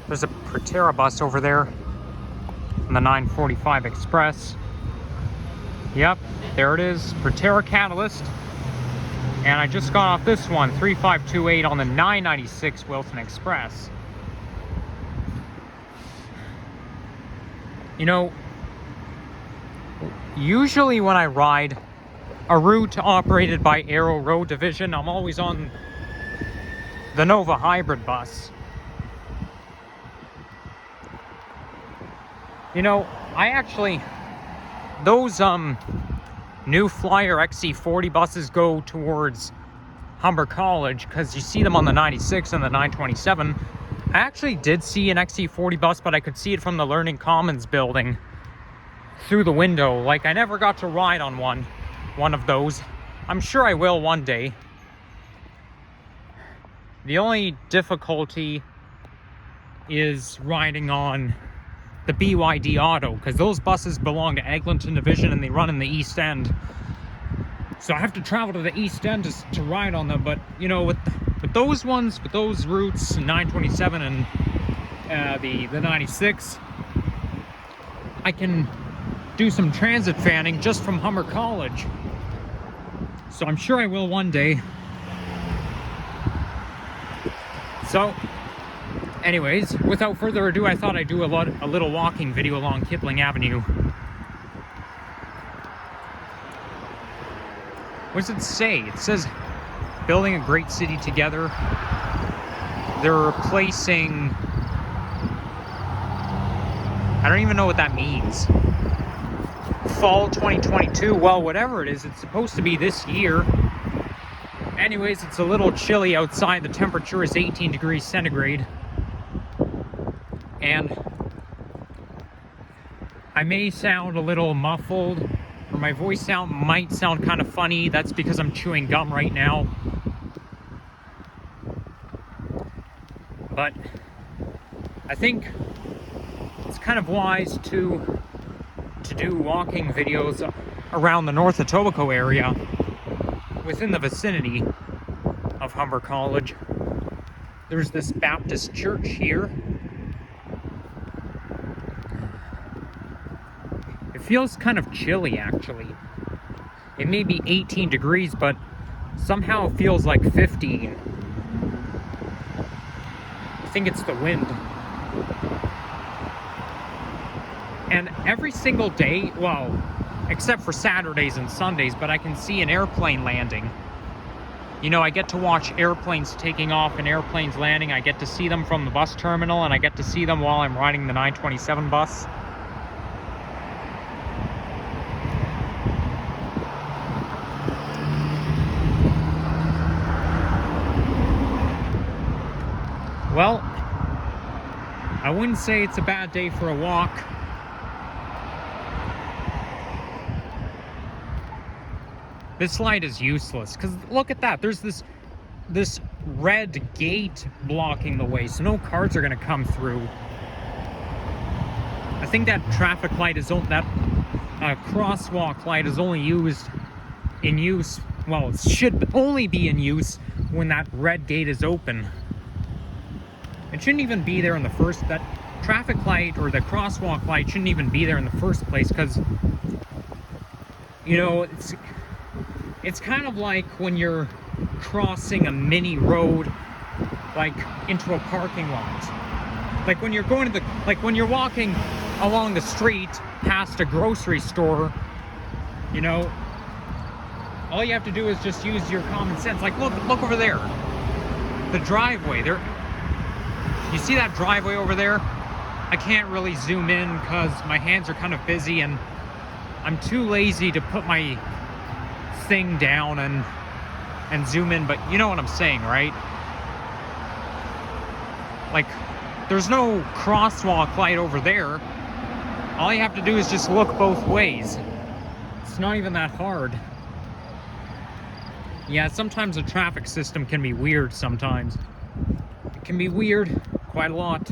There's a Proterra bus over there on the 945 Express. Yep, there it is, Proterra Catalyst. And I just got off this one, 3528 on the 996 Wilson Express. You know, usually when I ride a route operated by Aero Road Division, I'm always on the Nova Hybrid bus. You know, I actually, those New Flyer XC40 buses go towards Humber College because you see them on the 96 and the 927. I actually did see an XC40 bus, but I could see it from the Learning Commons building through the window. Like, I never got to ride on one of those. I'm sure I will one day. The only difficulty is riding on the BYD Auto, because those buses belong to Eglinton Division and they run in the East End. So I have to travel to the East End to ride on them. But you know, with those ones, with those routes, 927 and the 96, I can do some transit fanning just from Humber College. So I'm sure I will one day. So anyways, without further ado, I thought I'd do a little walking video along Kipling Avenue. What does it say? It says, building a great city together. They're replacing... I don't even know what that means. Fall 2022. Well, whatever it is, it's supposed to be this year. Anyways, it's a little chilly outside. The temperature is 18 degrees centigrade. And I may sound a little muffled, or my voice might sound kind of funny. That's because I'm chewing gum right now. But I think it's kind of wise to do walking videos around the North Etobicoke area within the vicinity of Humber College. There's this Baptist church here. It feels kind of chilly, actually. It may be 18 degrees, but somehow it feels like 15. I think it's the wind. And every single day, well, except for Saturdays and Sundays, but I can see an airplane landing. You know, I get to watch airplanes taking off and airplanes landing. I get to see them from the bus terminal, and I get to see them while I'm riding the 927 bus. Well, I wouldn't say it's a bad day for a walk. This light is useless, because look at that. There's this red gate blocking the way, so no cars are going to come through. I think that traffic light is that crosswalk light is only in use. Well, it should only be in use when that red gate is open. It shouldn't even be there in the first. That traffic light or the crosswalk light shouldn't even be there in the first place, because you know it's kind of like when you're crossing a mini road, like into a parking lot. Like when you're going to when you're walking along the street past a grocery store, you know, all you have to do is just use your common sense. Like look over there. The driveway there. You see that driveway over there? I can't really zoom in because my hands are kind of busy and I'm too lazy to put my thing down and zoom in, but you know what I'm saying, right? Like, there's no crosswalk light over there. All you have to do is just look both ways. It's not even that hard. Yeah, sometimes the traffic system can be weird sometimes. It can be weird quite a lot.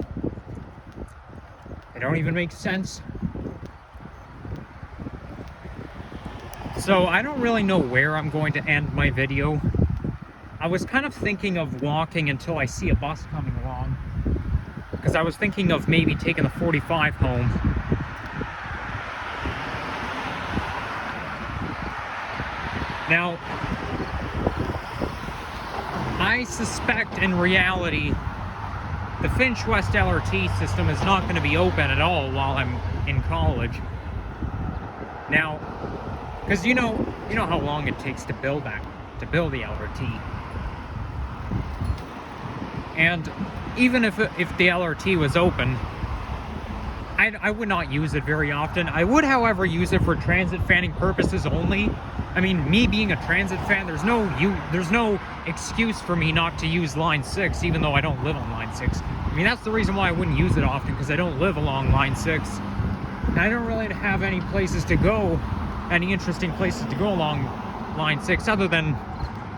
They don't even make sense. So I don't really know where I'm going to end my video. I was kind of thinking of walking until I see a bus coming along, because I was thinking of maybe taking the 45 home. Now, I suspect in reality the Finch West LRT system is not going to be open at all while I'm in college. Now, because you know how long it takes to build the LRT. And even if the LRT was open, I would not use it very often. I would, however, use it for transit fanning purposes only. I mean, me being a transit fan, there's no excuse for me not to use Line 6, even though I don't live on Line 6. I mean, that's the reason why I wouldn't use it often, because I don't live along Line 6. And I don't really have any places to go, any interesting places to go along Line 6, other than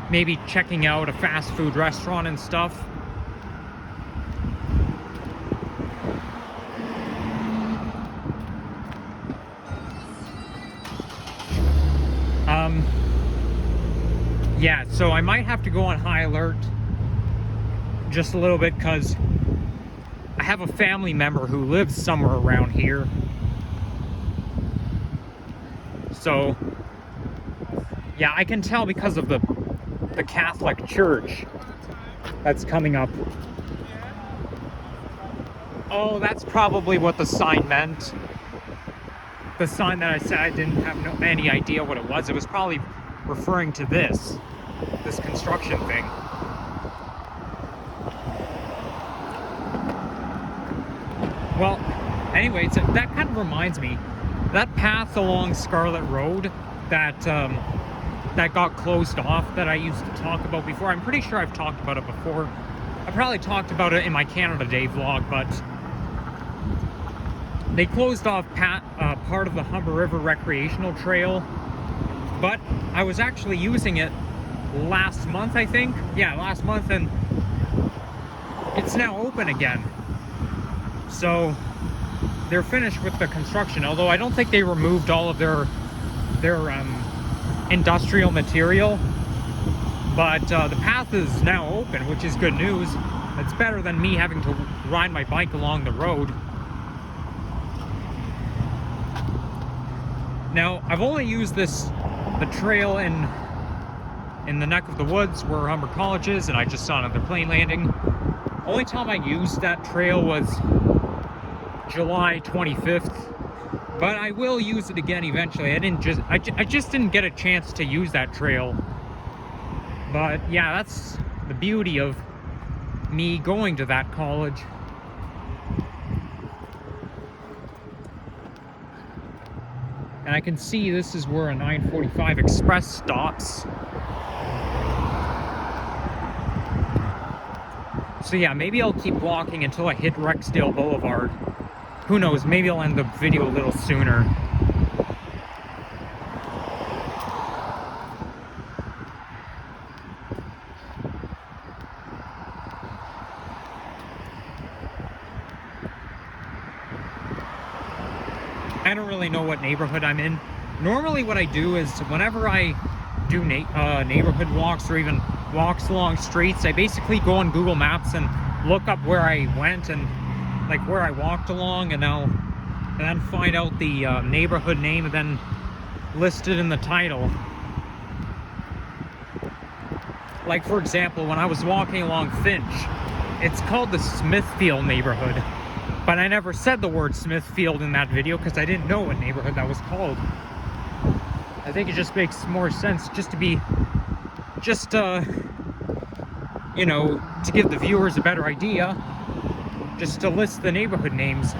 maybe checking out a fast food restaurant and stuff. Yeah, so I might have to go on high alert just a little bit, because I have a family member who lives somewhere around here. So, yeah, I can tell because of the Catholic Church that's coming up. Oh, that's probably what the sign meant. The sign that I said I didn't have any idea what it was. It was probably referring to this construction thing. Well, anyways, that kind of reminds me, that path along Scarlet Road that got closed off that I used to talk about before. I'm pretty sure I've talked about it before. I probably talked about it in my Canada Day vlog, but they closed off part of the Humber River Recreational Trail. But I was actually using it last month, I think. Yeah, last month, and it's now open again. So they're finished with the construction, although I don't think they removed all of their industrial material. But the path is now open, which is good news. It's better than me having to ride my bike along the road. Now, I've only used the trail in the neck of the woods where Humber College is, and I just saw another plane landing. Only time I used that trail was July 25th, but I will use it again eventually. I just didn't get a chance to use that trail. But yeah, that's the beauty of me going to that college. And I can see this is where a 945 Express stops. So yeah, maybe I'll keep walking until I hit Rexdale Boulevard. Who knows, maybe I'll end the video a little sooner. I don't really know what neighborhood I'm in. Normally what I do is whenever I do neighborhood walks or even walks along streets, I basically go on Google Maps and look up where I went and like where I walked along, and then find out the neighborhood name and then list it in the title. Like for example, when I was walking along Finch, it's called the Smithfield neighborhood. But I never said the word Smithfield in that video because I didn't know what neighborhood that was called. I think it just makes more sense just to be, you know, to give the viewers a better idea, just to list the neighborhood names.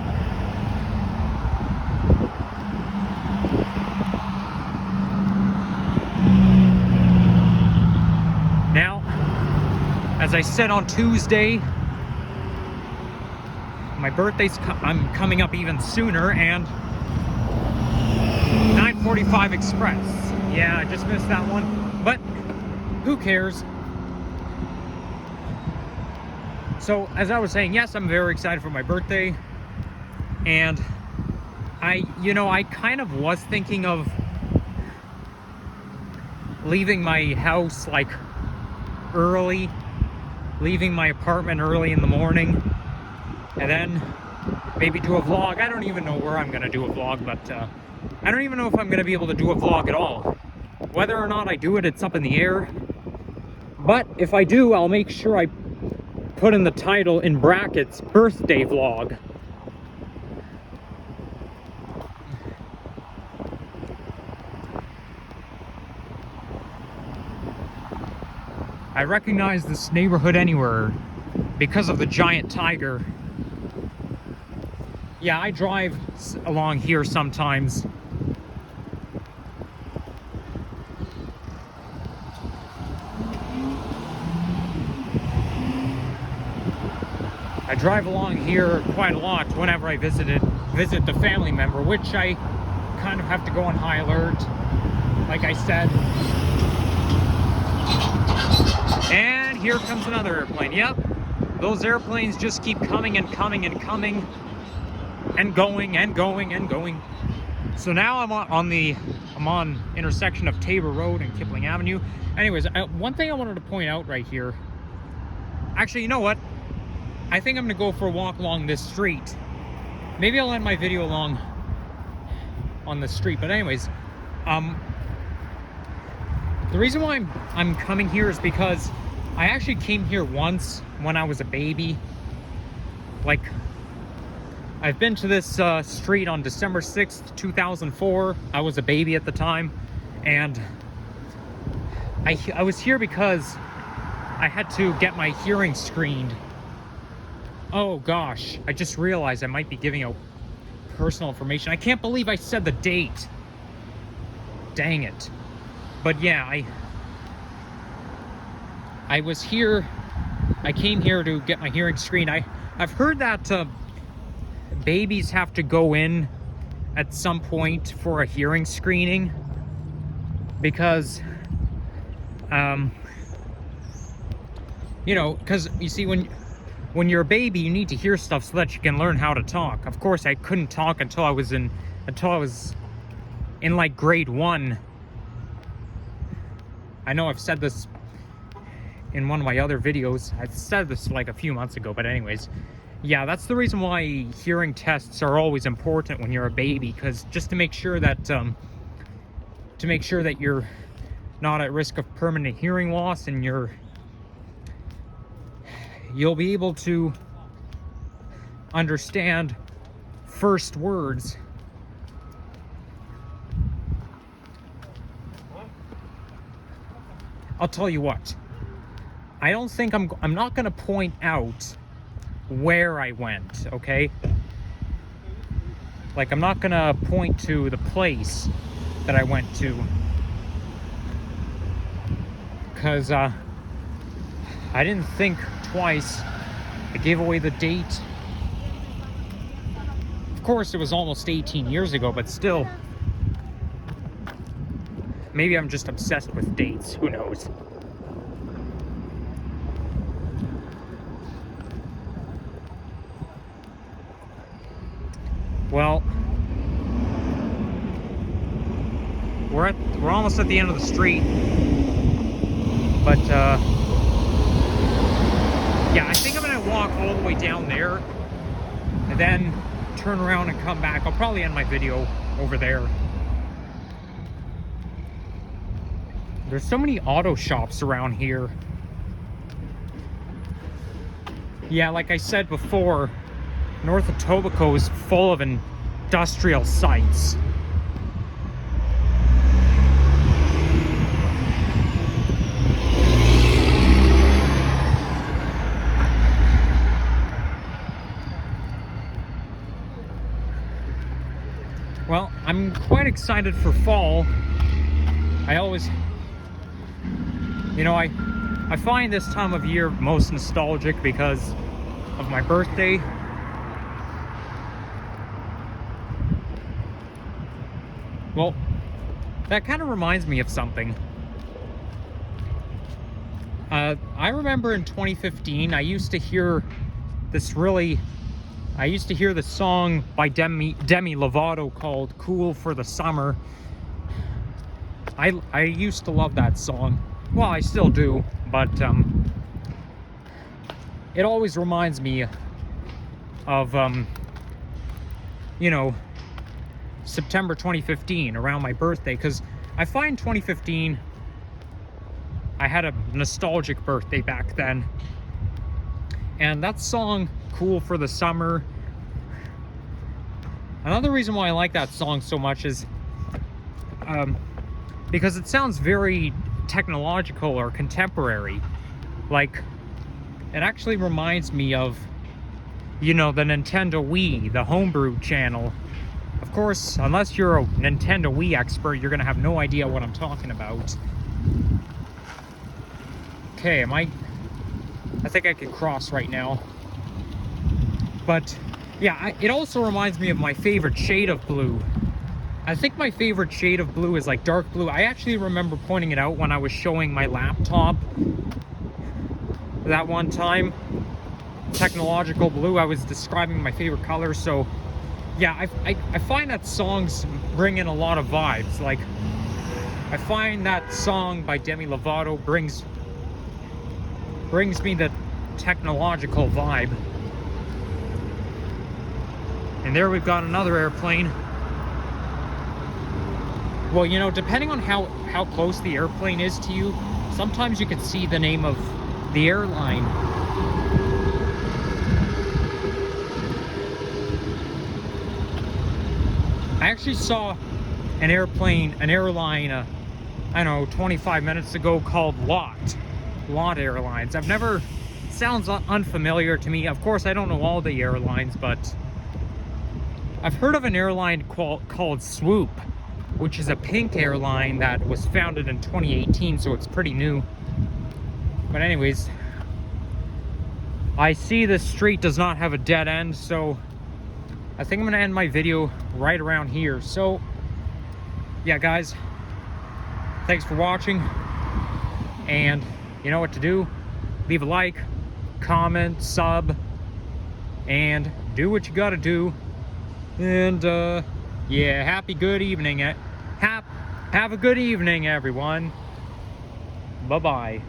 Now, as I said on Tuesday, my birthday's I'm coming up even sooner, and 945 Express. Yeah, I just missed that one, but who cares? So, as I was saying, yes, I'm very excited for my birthday, and I kind of was thinking of leaving my house like early, leaving my apartment early in the morning, and then maybe do a vlog. I don't even know where I'm gonna do a vlog, but I don't even know if I'm gonna be able to do a vlog at all. Whether or not I do it, it's up in the air. But if I do, I'll make sure I put in the title in brackets, birthday vlog. I recognize this neighborhood anywhere because of the giant tiger. Yeah, I drive along here sometimes. I drive along here quite a lot whenever I visit the family member, which I kind of have to go on high alert, like I said. And here comes another airplane. Yep, those airplanes just keep coming and coming and coming and going and going and going. So now I'm on intersection of Tabor Road and Kipling Avenue. Anyways, one thing I wanted to point out right here. Actually, you know what? I think I'm gonna go for a walk along this street. Maybe I'll end my video along on the street. But anyways, the reason why I'm coming here is because I actually came here once when I was a baby. Like, I've been to this street on December 6th, 2004. I was a baby at the time, and I was here because I had to get my hearing screened. Oh gosh, I just realized I might be giving out personal information. I can't believe I said the date. Dang it. But yeah, I was here, I came here to get my hearing screened. I've heard that babies have to go in at some point for a hearing screening because, you know, because you see, when you're a baby, you need to hear stuff so that you can learn how to talk. Of course, I couldn't talk until I was in like grade 1. I know I've said this in one of my other videos. I said this like a few months ago, but anyways, yeah, that's the reason why hearing tests are always important when you're a baby, because just to make sure that you're not at risk of permanent hearing loss, and you'll be able to understand first words. I'll tell you what, I don't think I'm not gonna point out where I went, okay? Like, I'm not gonna point to the place that I went to, because I didn't think twice. I gave away the date. Of course, it was almost 18 years ago, but still. Maybe I'm just obsessed with dates, who knows? Well, we're almost at the end of the street, but yeah, I think I'm gonna walk all the way down there and then turn around and come back. I'll probably end my video over there. There's so many auto shops around here. Yeah, like I said before, North Etobicoke is full of industrial sites. Well, I'm quite excited for fall. I always, you know, I find this time of year most nostalgic because of my birthday. Well, that kind of reminds me of something. I remember in 2015, I used to hear the song by Demi Lovato called "Cool for the Summer." I used to love that song. Well, I still do, but it always reminds me of, you know, September 2015, around my birthday, because I find 2015, I had a nostalgic birthday back then. And that song, Cool for the Summer. Another reason why I like that song so much is because it sounds very technological or contemporary. Like, it actually reminds me of, you know, the Nintendo Wii, the homebrew channel. Of course, unless you're a Nintendo Wii expert, you're gonna have no idea what I'm talking about. Okay, I think I can cross right now. But yeah, it also reminds me of my favorite shade of blue. I think my favorite shade of blue is like dark blue. I actually remember pointing it out when I was showing my laptop that one time. Technological blue, I was describing my favorite color. So yeah, I find that songs bring in a lot of vibes. Like, I find that song by Demi Lovato brings me the technological vibe. And there we've got another airplane. Well, you know, depending on how close the airplane is to you, sometimes you can see the name of the airline. I actually saw an airline, I don't know, 25 minutes ago, called Lot Airlines. Sounds unfamiliar to me. Of course, I don't know all the airlines, but I've heard of an airline called Swoop, which is a pink airline that was founded in 2018, so it's pretty new. But anyways, I see this street does not have a dead end, so I think I'm gonna end my video right around here. So yeah, guys, thanks for watching, and you know what to do. Leave a like, comment, sub, and do what you gotta do. And yeah, have a good evening, everyone. Bye bye.